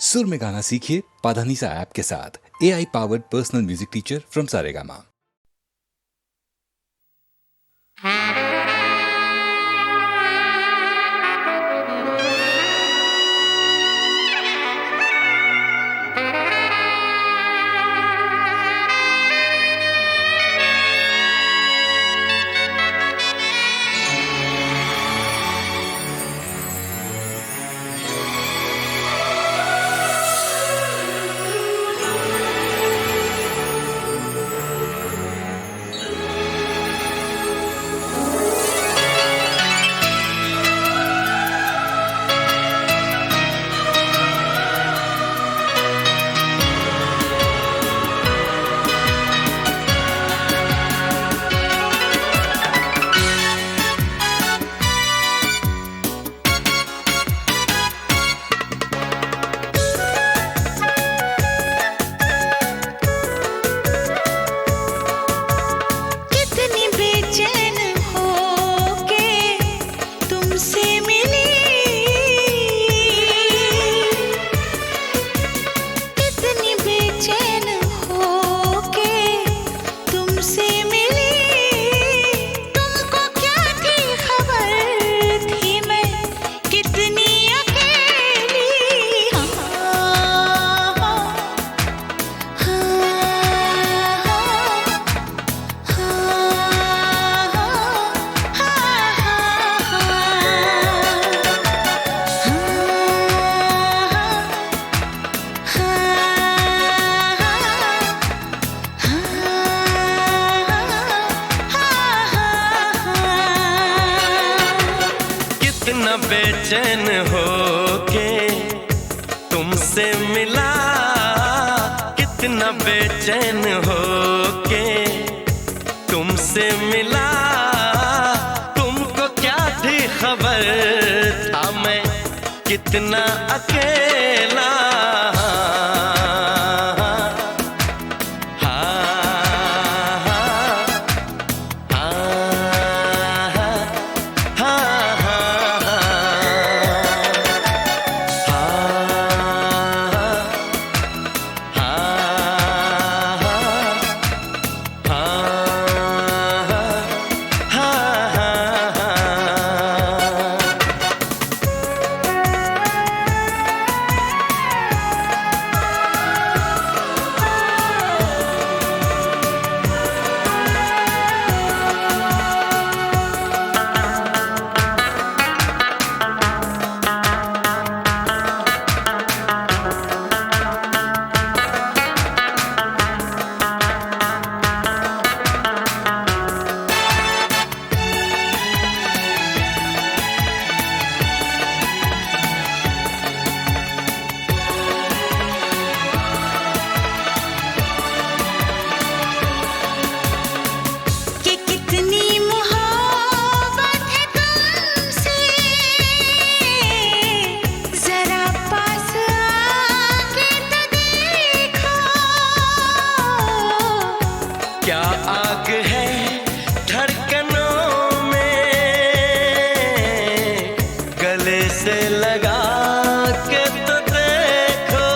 सुर में गाना सीखिए पाधानीसा ऐप के साथ। AI powered personal music teacher from Saregama. बेचैन हो के तुमसे मिला, कितना बेचैन हो के तुमसे मिला। तुमको क्या थी खबर था मैं कितना अकेला। क्या आग है धड़कनों में, गले से लगा के तो देखो।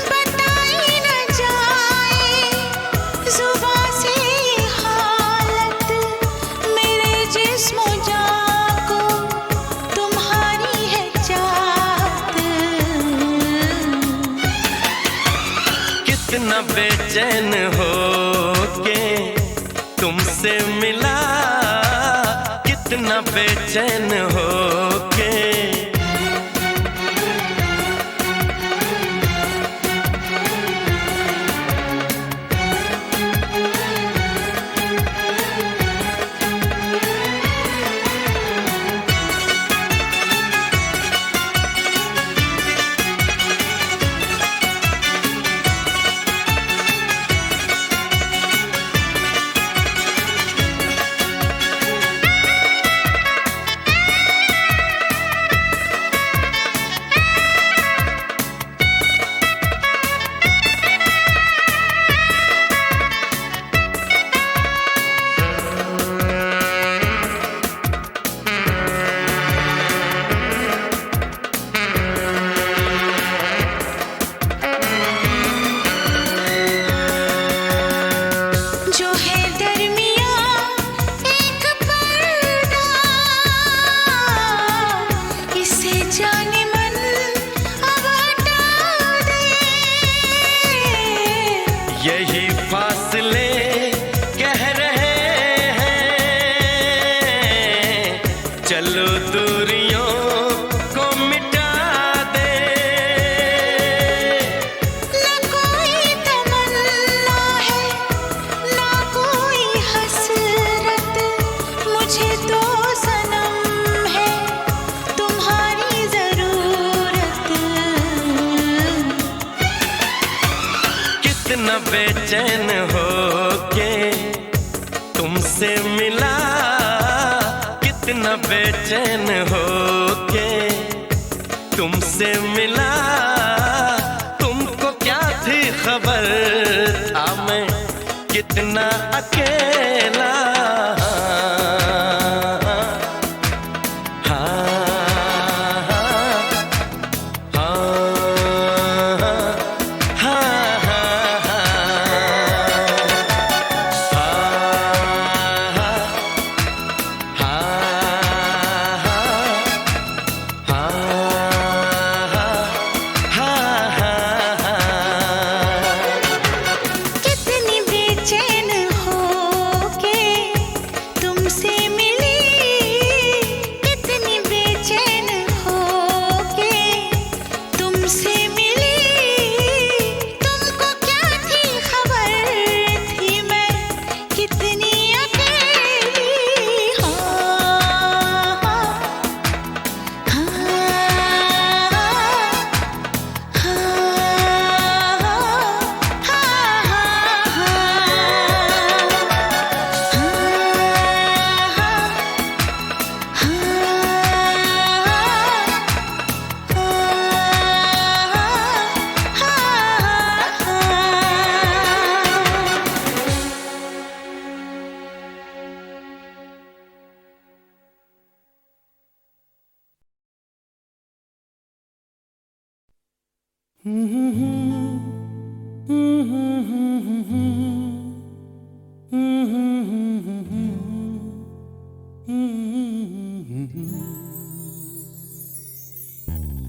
बताई न जाए जुबां से हालत मेरे जिस्म जान को, तुम्हारी है चाहत। कितना बेचैन हो के तुमसे मिला, कितना बेचैन हो के। जाने मन अब हटा दे। यही फासले कह रहे हैं, चलो दूरियों को मिटा दे। न कोई तमन्ना है न कोई हसरत, मुझे तो सनम है तुम्हारी जरूरत। कितना बेचैन हो के तुमसे मिला, कितना बेचैन हो के तुमसे मिला। तुमको क्या थी खबर था मैं कितना अकेला। कितनी बेचैन हो के तुमसे मिली, कितनी बेचैन हो के तुमसे मिली। तुमको क्या थी खबर थी मैं कितनी अकेली।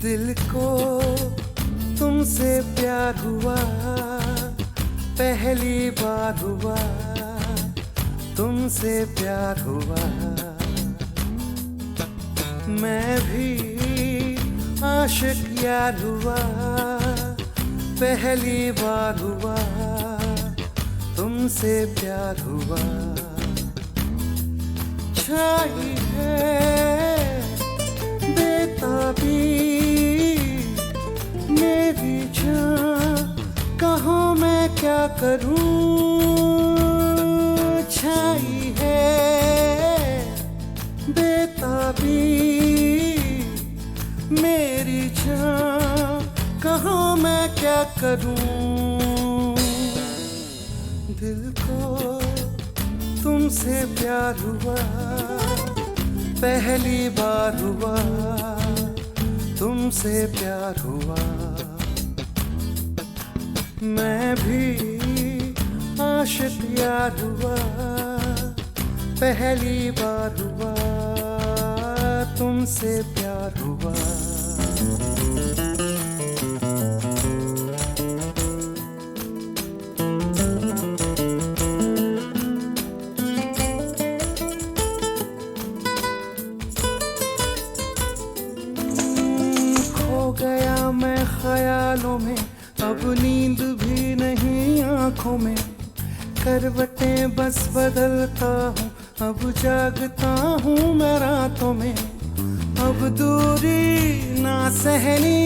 दिल को तुमसे प्यार हुआ, पहली बार हुआ तुमसे प्यार हुआ। मैं भी आशिक यार हुआ, पहली बार हुआ तुमसे प्यार हुआ। छाई है बेताबी मेरी जान, कहाँ मैं क्या करूं। छाई है बेताबी मेरी जान, कहाँ मैं क्या करूं। दिल को तुमसे प्यार हुआ, पहली बार हुआ तुमसे प्यार हुआ। मैं भी आशिक यार हुआ, पहली बार हुआ तुमसे प्यार हुआ। गया मैं ख्यालों में, अब नींद भी नहीं आंखों में। करवटें बस बदलता हूँ, अब जागता हूँ मैं रातों में। अब दूरी ना सहनी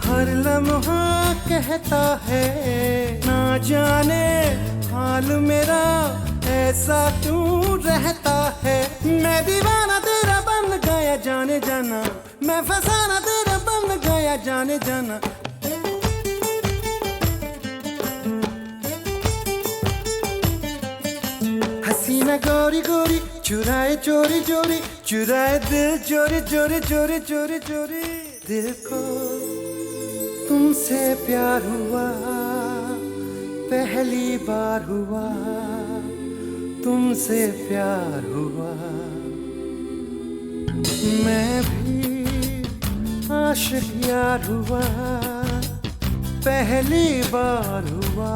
हर लम्हा कहता है, ना जाने हाल मेरा ऐसा क्यों रहता है। मैं दीवाना तेरा बन गया जाने जाना, मैं फसाना तेरा बन गया जाने जाना। हसीना गोरी गोरी चुराए चोरी चोरी, चुराए दिल चोरी चोरी चोरी चोरी चोरी। दिल को तुमसे प्यार हुआ, पहली बार हुआ तुमसे प्यार हुआ। मैं भी आशिक यार हुआ, पहली बार हुआ,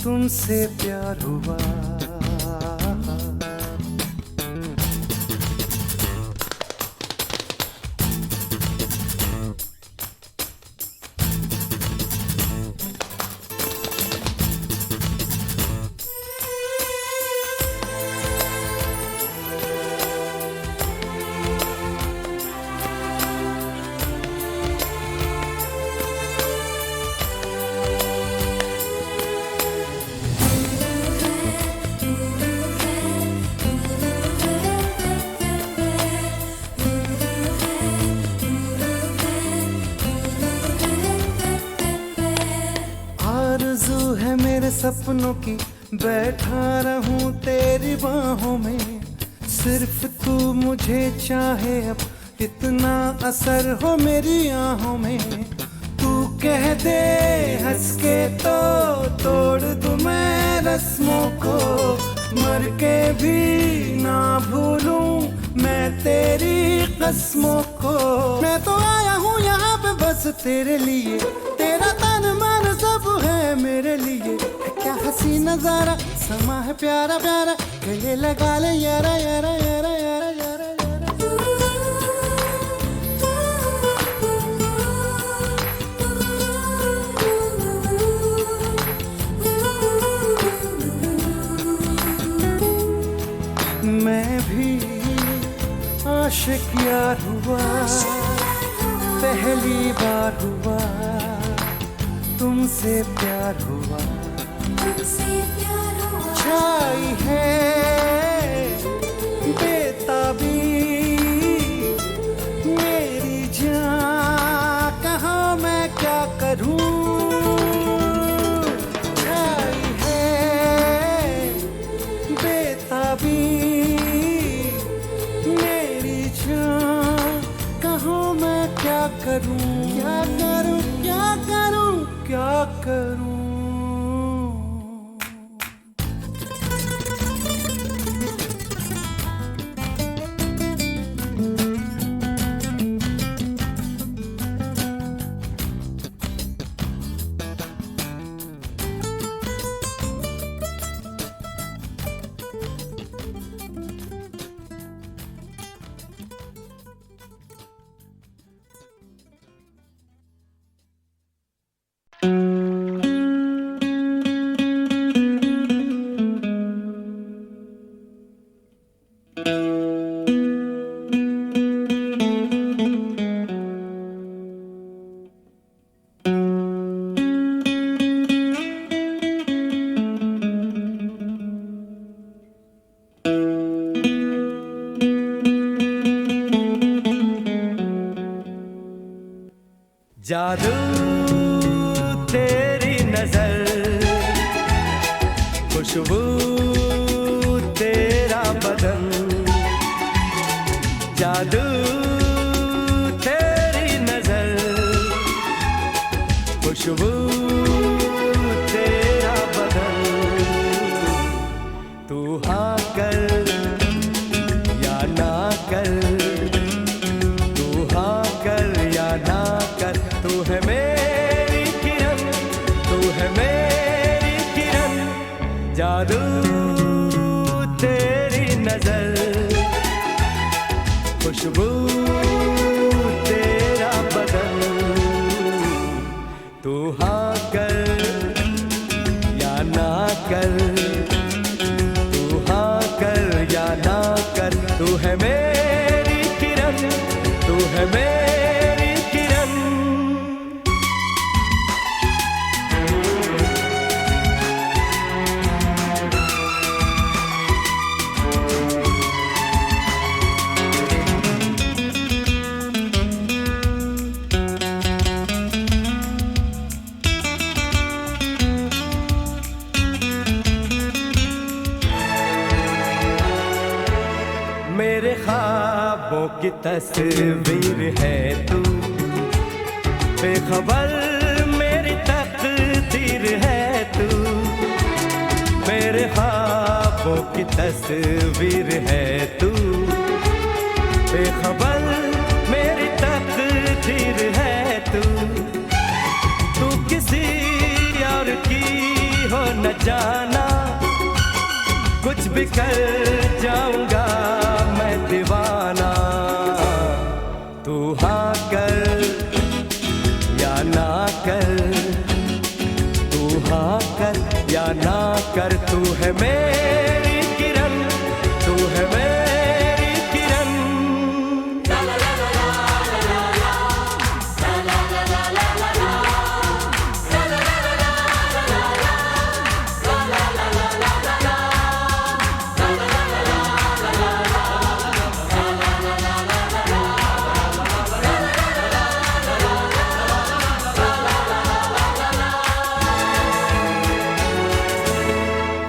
तुमसे प्यार हुआ। आरज़ू है मेरे सपनों की, बैठा रहूं तेरी बाहों में। सिर्फ तू मुझे चाहे, अब इतना असर हो मेरी आहों में। तू कह दे हंस के तो तोड़ दूं मैं रस्मों को, मर के भी ना भूलूं मैं तेरी कसमों को। मैं तो आया हूँ यहाँ पे बस तेरे लिए, तेरा तन मन सब है मेरे लिए। क्या हंसी नजारा, समा है प्यारा प्यारा, गले लगा ले यारा यारा यारा यारा यारा यारा। मैं भी आशिक यार हुआ, पहली बार हुआ, तुमसे प्यार हुआ। छाई है बेताबी मेरी जान, कहाँ मैं क्या करूं। छाई है बेताबी मेरी जान, कहाँ मैं क्या करूं, क्या करूं, क्या करूं, क्या करूं। जादू तेरी नजर, खुशबू तेरा बदन। जादू तेरी नजर, खुशबू तेरा बदन। तू हाँ कर या ना कर, तू हाँ कर या ना कर। तू है मेरी किरण, तू है मेरी किरण। जादू तेरी नजर, खुशबू तेरा बदन। तू हाँ कर या ना कर, तू हाँ कर या ना कर। तू है मेरी किरण, तू है मेरी किरण। मेरे ख्वाबों की तस्वीर है तू, बेखबर मेरी तकदीर है तू। मेरे ख्वाबों की तस्वीर है तू, बेखबर मेरी तकदीर जाना, कुछ भी कर जाऊंगा मैं दीवाना। तू हाँ कर या ना कर, तू हाँ कर या ना कर, तू है मेरी किरण, तू है मेरी किरण।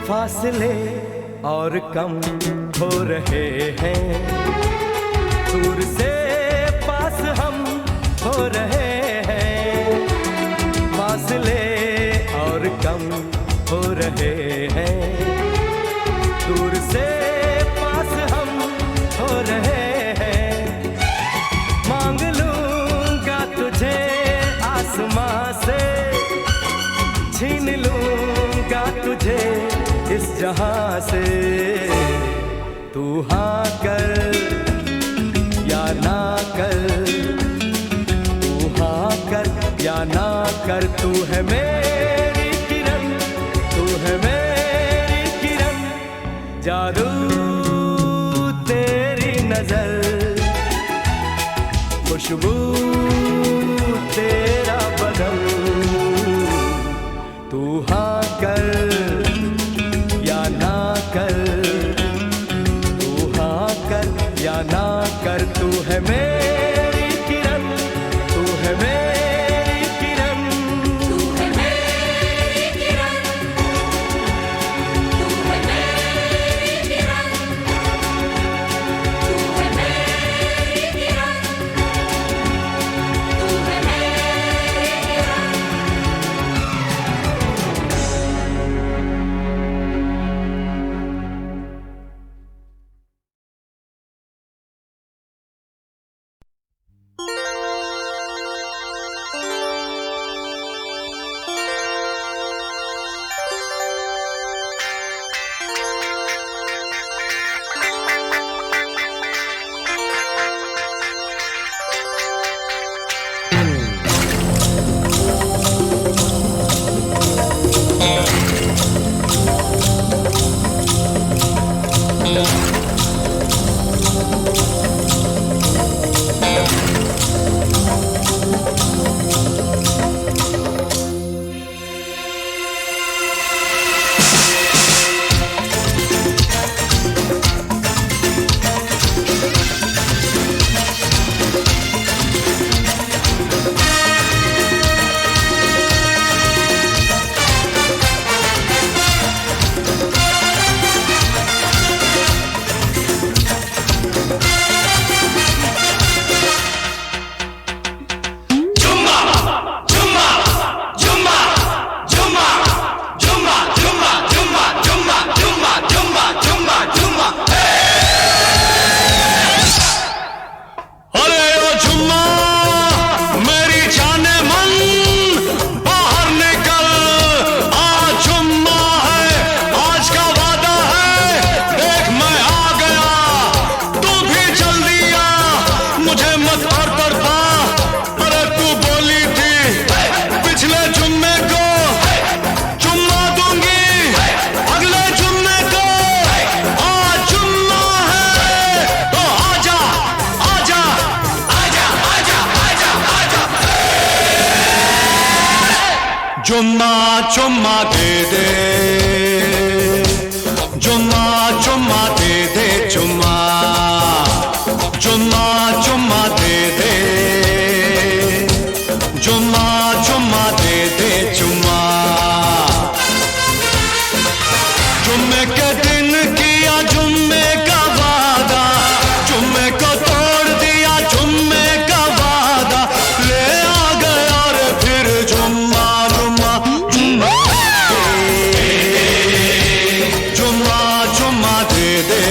फासले और कम हो रहे हैं, दूर से पास हम हो रहे हैं। फासले और कम हो रहे हैं, दूर से पास हम हो रहे हैं। मांग लूंगा तुझे आसमां से, छीन लूंगा तुझे इस जहां से। तू हाँ कर या ना कर, तू हाँ कर या ना कर, तू है मेरी किरण, तू है मेरी किरण। जादू तेरी नजर, खुशबू तेरा बदन। तू हाँ कर या ना कर, तू हाँ कर या ना कर, तू है मेरी किरण, तू है मेरी किरण, तू है मेरी किरण, तू है मेरी किरण, तू है मेरी किरण, तू है मेरी किरण। चुम्मा चुम्मा दे दे, चुम्मा चुम्मा दे दे, चुम्मा चुम्मा चुम्मा दे दे, चुम्मा चुम्मा दे दे, चुम्मा। जुम्मे के दिन किया जुम्मे का वादा, जुम्मे को तोड़ दिया जुम्मे का वादा, ले आ गया रे फिर जुम्मा जुम्मा जुम्मा जुम्मा जुम्मा दे दे।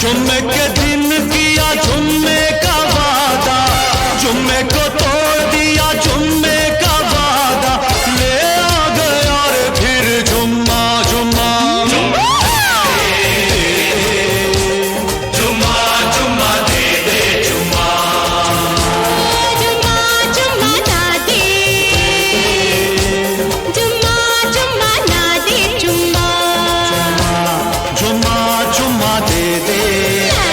जुम्मे के दिन किया जुम्मे का वादा, जुम्मे को तोड़ दिया जुम्मे का वादा, ले आ गया रे फिर जुम्मा जुम्मा जुम्मा जुम्मा दे दे जुम्मा जुम्मा जुम्मा ना दे, जुम्मा जुम्मा ना दे, जुम्मा जुम्मा जुम्मा दे दे। ला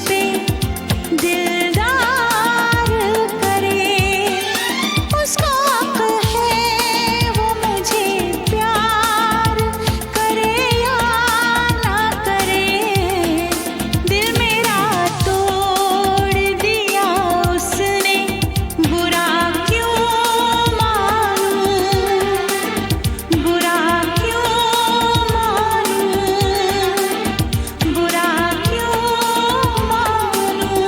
पे दिलदार करे, उसका हक है वो मुझे प्यार करे या ना करे। दिल मेरा तोड़ दिया उसने, बुरा क्यों मानूं, बुरा क्यों मानूं, बुरा क्यों मानूं।